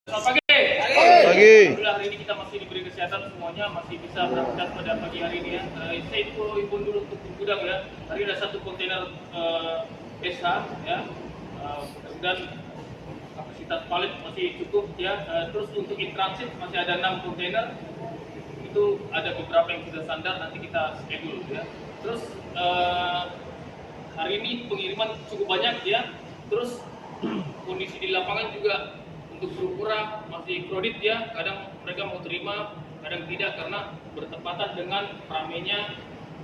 Selamat pagi. Pagi. Alhamdulillah hari ini kita masih diberi kesehatan semuanya, masih bisa beraktivitas pada pagi hari ini ya. Saya himpun dulu untuk gudang ya. Hari ada satu kontainer SH ya. Dan kapasitas palet masih cukup ya. Terus untuk in transit masih ada 6 kontainer. Itu ada beberapa yang sudah standar, nanti kita schedule ya. Terus hari ini pengiriman cukup banyak ya. Terus kondisi di lapangan juga untuk berkurang masih kredit ya, kadang mereka mau terima, kadang tidak karena bertepatan dengan ramainya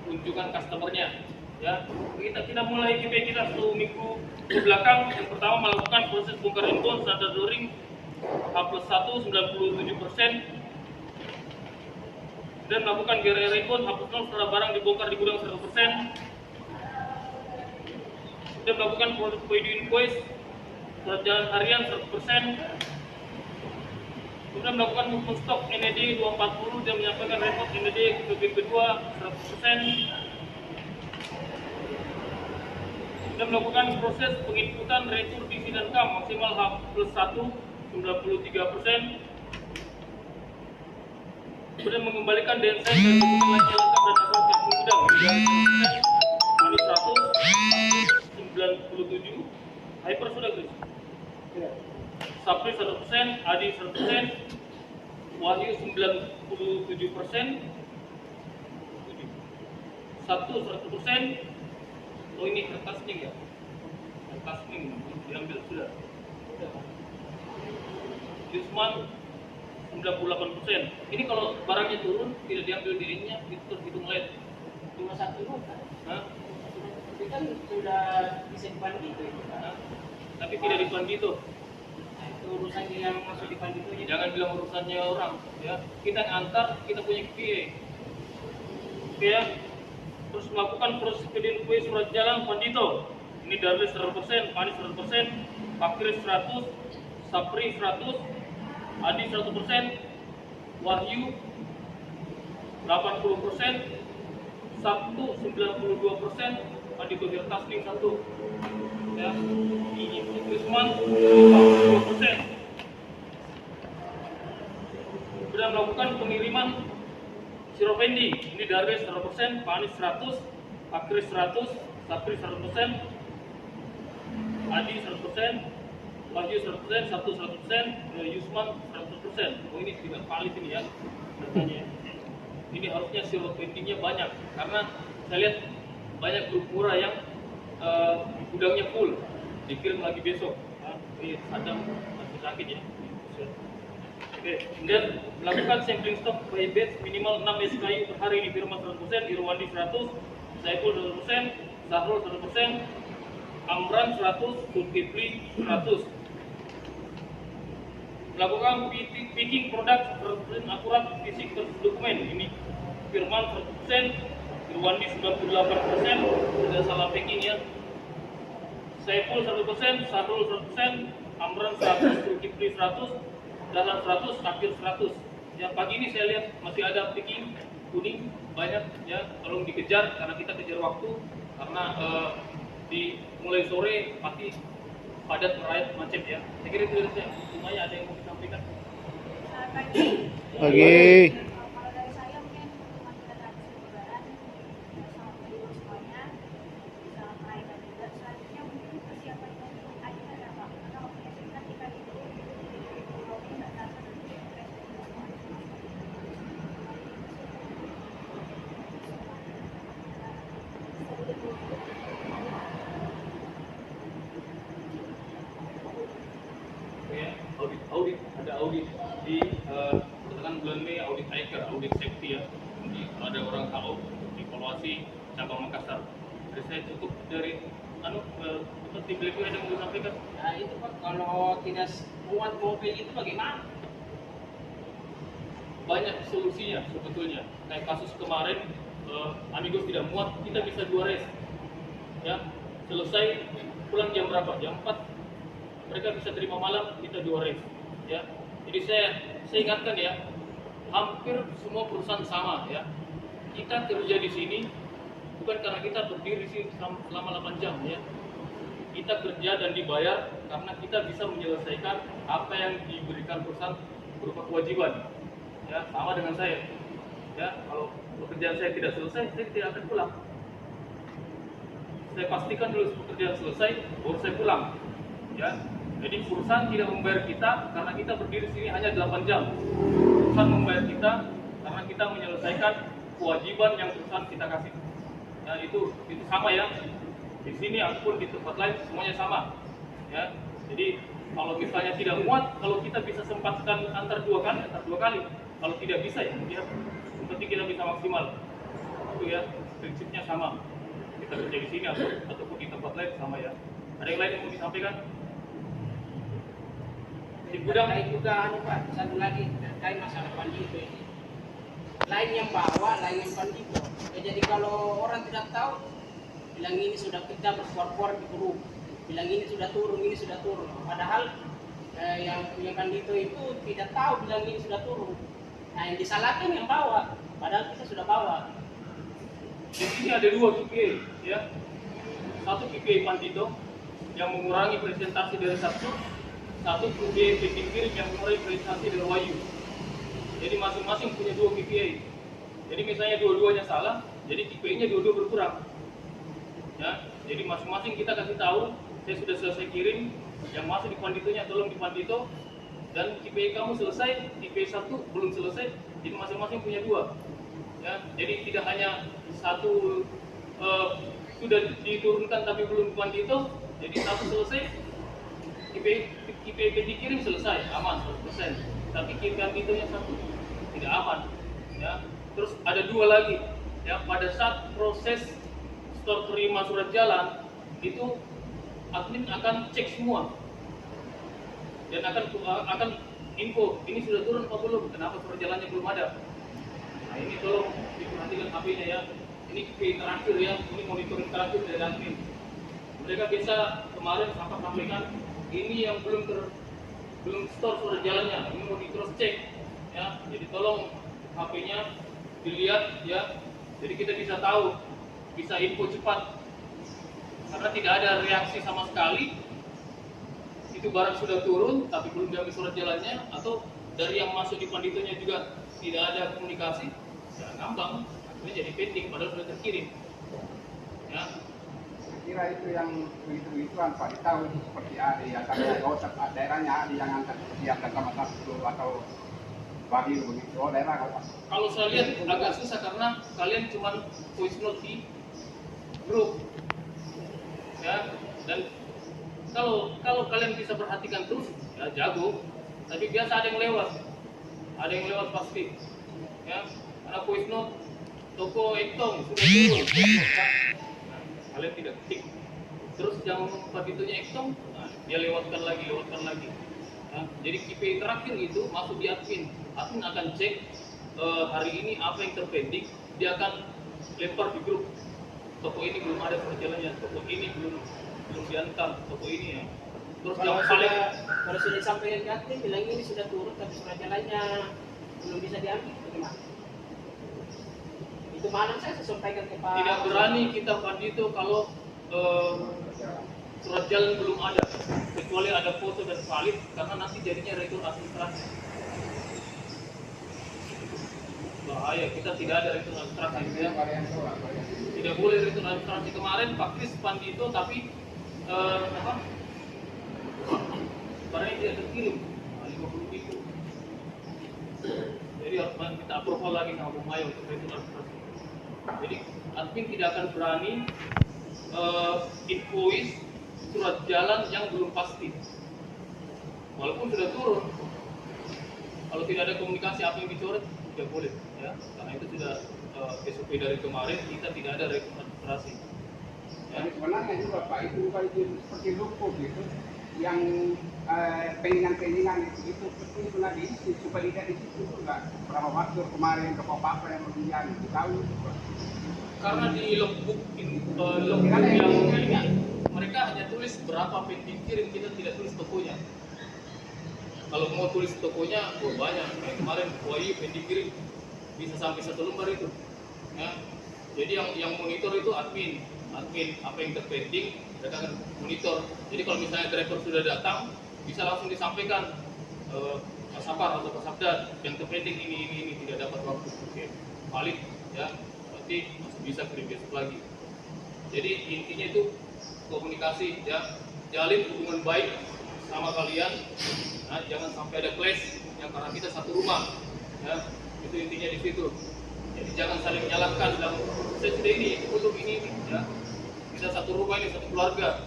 kunjungan customernya ya. Kita mulai KPI kita 1 minggu ke belakang. Yang pertama melakukan proses bongkar inbound standar luring H+1 97%, dan melakukan GRR inbound H+0 setelah barang dibongkar di gudang 100%, dan melakukan proses PID invoice surat jalan harian 100%, kemudian melakukan movement stok NED 240 dan menyampaikan report NED ke BP2 100%, dan melakukan proses penginputan retur DC dan KAM maksimal H+1 93%, kemudian mengembalikan DNS dan dokumen lainnya lengkap dan asal tiap gudang dari 100%, Manis 100, 97, Hyper sudah guys. Sapri 100%, Adi 100%, Wahyu 97%, Satu 100%. Oh ini kertas nih ya, kertas nih diambil sudah. Yusman 98%. Ini kalau barangnya turun tidak diambil dirinya, itu terhitung late. Cuma satu nota. Hah? Itu kan sudah disimpan gitu ya. Tapi tidak dipan gitu. Nah, itu urusan yang masuk di pan itu ya. Jangan bilang urusannya orang ya. Kita antar, kita punya KPI. Oke ya. Terus melakukan proses PDNP surat jalan Pandito. Ini Darlis 100%, Manis 100%, Pakris 100, Sapri 100, Adi 100%, Wahyu 80%, Sabtu 92%, Adi Tohir Tasning 1 ya. Ini Usman 40%. Sudah melakukan pengiriman Siropendi, ini Darwis 100%, Panis 100, Pakris 100, Sapri 100%, Adi 100%, Wahyu 100%, Sabtu 100%, Yusman 100%. Oh ini tidak valid ini ya datanya. Ini harusnya Siropendinya banyak, karena saya lihat banyak grup murah yang gudangnya full, dikirim lagi besok. Ini Sadam masih sakit ya. Oke, kemudian melakukan sampling stok by batch minimal 6 SKU per hari di Firman 100%, Irwandi 100, Saiful 100%, Sahrul 100%, Amran 100, Zulkifli 100. Melakukan picking produk akurat fisik dokumen. Ini Firman 100%, Irwandi 98%, tidak salah packing ya. Saiful 100%, Sahrul 100%, Amran 100, Zulkifli 100, Dalam 100, Takir 100. Ya, pagi ini saya lihat masih ada picking kuning banyak ya, tolong dikejar karena kita kejar waktu, karena di mulai sore pasti padat merayap macet ya. Saya kira itu saja. Semuanya ada yang mau disampaikan. Pagi. Kalau dari saya mungkin teman kita habis lebaran, selamat berlibur semuanya, selamat merayakan juga. Selanjutnya mungkin persiapan dari akhir apa? Karena waktunya singkat kita itu mungkin nggak terasa nanti Ya, audit ada audit di katakan bulan Mei, audit ICAR, audit safety ya. Jadi ada orang KO evaluasi cabang Makassar. Jadi saya cukup dari seperti beliau ada yang mau disampaikan. Nah itu Pak, kalau tidak muat mobil itu bagaimana? Banyak solusinya sebetulnya. Kayak kasus kemarin Amigos tidak muat, kita bisa 2 race ya, selesai pulang jam berapa? Jam 4, mereka bisa terima malam, kita 2 race ya. Jadi saya ingatkan ya, hampir semua perusahaan sama ya. Kita kerja di sini bukan karena kita berdiri di sini selama 8 jam ya. Kita kerja dan dibayar karena kita bisa menyelesaikan apa yang diberikan perusahaan berupa kewajiban. Ya, sama dengan saya. Ya, kalau pekerjaan saya tidak selesai, saya tidak akan pulang. Saya pastikan dulu pekerjaan selesai, baru saya pulang. Ya, jadi perusahaan tidak membayar kita karena kita berdiri sini hanya 8 jam. Perusahaan membayar kita karena kita menyelesaikan kewajiban yang perusahaan kita kasih. Ya, itu sama ya. Di sini ataupun di tempat lain semuanya sama. Ya, jadi kalau misalnya tidak muat, kalau kita bisa sempatkan antar dua kali. Kalau tidak bisa ya, yang penting kita bisa maksimal. Itu ya, prinsipnya sama. Kita kerja di sini ataupun di tempat lain sama ya. Ada yang lain yang mau disampaikan? Di gudang Terkait juga Pak, satu lagi terkait masalah pandito ini. Lain yang bawa, lain yang pandito. Ya, jadi kalau orang tidak tahu, bilang ini sudah kita berkuar-kuar di grup, bilang ini sudah turun, ini sudah turun. Padahal yang pandito itu tidak tahu bilang ini sudah turun. Nah, yang disalahkan yang bawa, padahal kita sudah bawa. di sini ada 2 KPI ya. Satu KPI pandito yang mengurangi presentasi dari Sabtu, satu KPI kirim yang mengurangi presentasi dari Wahyu. Jadi masing-masing punya 2 KPI. Jadi misalnya dua-duanya salah, jadi KPI-nya dua-dua berkurang. Ya, jadi masing-masing kita kasih tahu, saya sudah selesai kirim, yang masuk di panditonya tolong di pandito, dan KPI kamu selesai, KPI 1 belum selesai, jadi masing-masing punya 2. Ya, jadi tidak hanya satu sudah diturunkan tapi belum di pandito, jadi satu selesai, KPI dikirim selesai, aman 100%. Tapi KPI panditonya 1 tidak aman. Ya, terus ada 2 lagi. Ya, pada saat proses store terima surat jalan itu admin akan cek semua dan akan info ini sudah turun apa belum, kenapa surat jalannya belum ada. Nah, ini tolong diperhatikan HP-nya ya. Ini KPI terakhir ya, ini monitoring terakhir dari admin. Mereka bisa kemarin sampaikan ini yang belum store surat jalannya, ini mau di cross check ya. Jadi tolong HP-nya dilihat ya. Jadi kita bisa tahu, bisa info cepat. Karena tidak ada reaksi sama sekali. Itu barang sudah turun tapi belum diambil surat jalannya, atau dari yang masuk di panditonya juga tidak ada komunikasi. Ya gampang, akhirnya jadi pending padahal sudah terkirim. Ya. Saya kira itu yang begitu-begituan Pak, ditahu itu seperti ada ya, karena daerahnya ada yang angkat siap dan sama satu atau bagi begitu. Oh daerah Pak. Kalau saya lihat agak susah karena kalian cuma voice note di grup. Ya, dan kalau kalian bisa perhatikan terus ya jago. Tapi biasa ada yang lewat pasti. Ya, karena voice note toko Ektong sudah turun. Nah, kalian tidak ketik. Terus yang panditonya Ektong, nah, dia lewatkan lagi. Ya, jadi KPI terakhir itu masuk di admin. Admin akan cek hari ini apa yang terpending, dia akan lempar di grup. Toko ini belum ada surat jalannya, toko ini belum diantar, toko ini ya. Terus yang paling Kalau sudah disampaikan ke admin, bilang ini sudah turun tapi surat jalannya belum bisa diambil, bagaimana? Itu malam saya sampaikan ke Pak. tidak berani kita pandito kalau surat jalan belum ada, kecuali ada foto dan valid, karena nanti jadinya retur administrasi. Bahaya, kita tidak ada retur administrasi ya. Tidak boleh retur administrasi. Kemarin Pak Kris pandito tapi barangnya tidak terkirim 50.000. Jadi harus kita approval lagi sama Bumayo untuk retur administrasi. Jadi admin tidak akan berani invoice surat jalan yang belum pasti, walaupun sudah turun. Kalau tidak ada komunikasi apa yang dicoret tidak boleh ya, karena itu sudah SOP dari kemarin, kita tidak ada retur administrasi ya. Tapi sebenarnya juga Pak itu bukan seperti lupa gitu, yang pengingan itu betul diisi supaya tidak di situ juga. Berapa waktu kemarin ke apa yang berjalan itu tahu itu Pak. Karena di logbook yang ini mereka hanya tulis berapa pending kirim, kita tidak tulis tokonya. Kalau mau tulis tokonya, banyak. Kayak kemarin Wahyu pending kirim bisa sampai 1 lembar itu. Ya. Jadi yang monitor itu admin apa yang terpending, mereka akan monitor. Jadi kalau misalnya driver sudah datang, bisa langsung disampaikan Pak Sapar atau Pak Sabda yang terpending ini tidak dapat waktu. Oke, valid ya, berarti masih bisa kirim besok lagi. Jadi intinya itu komunikasi ya, jalin hubungan baik sama kalian. Nah, jangan sampai ada clash ya, karena kita satu rumah ya, itu intinya di situ. Jadi jangan saling menyalahkan dalam proses ini untuk ini ya. Kita satu rumah ini, satu keluarga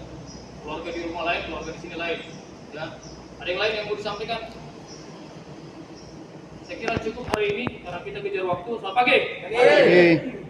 di rumah lain, keluarga di sini lain ya. Ada yang lain yang mau disampaikan? Saya kira cukup hari ini karena kita kejar waktu. Selamat pagi. Oke.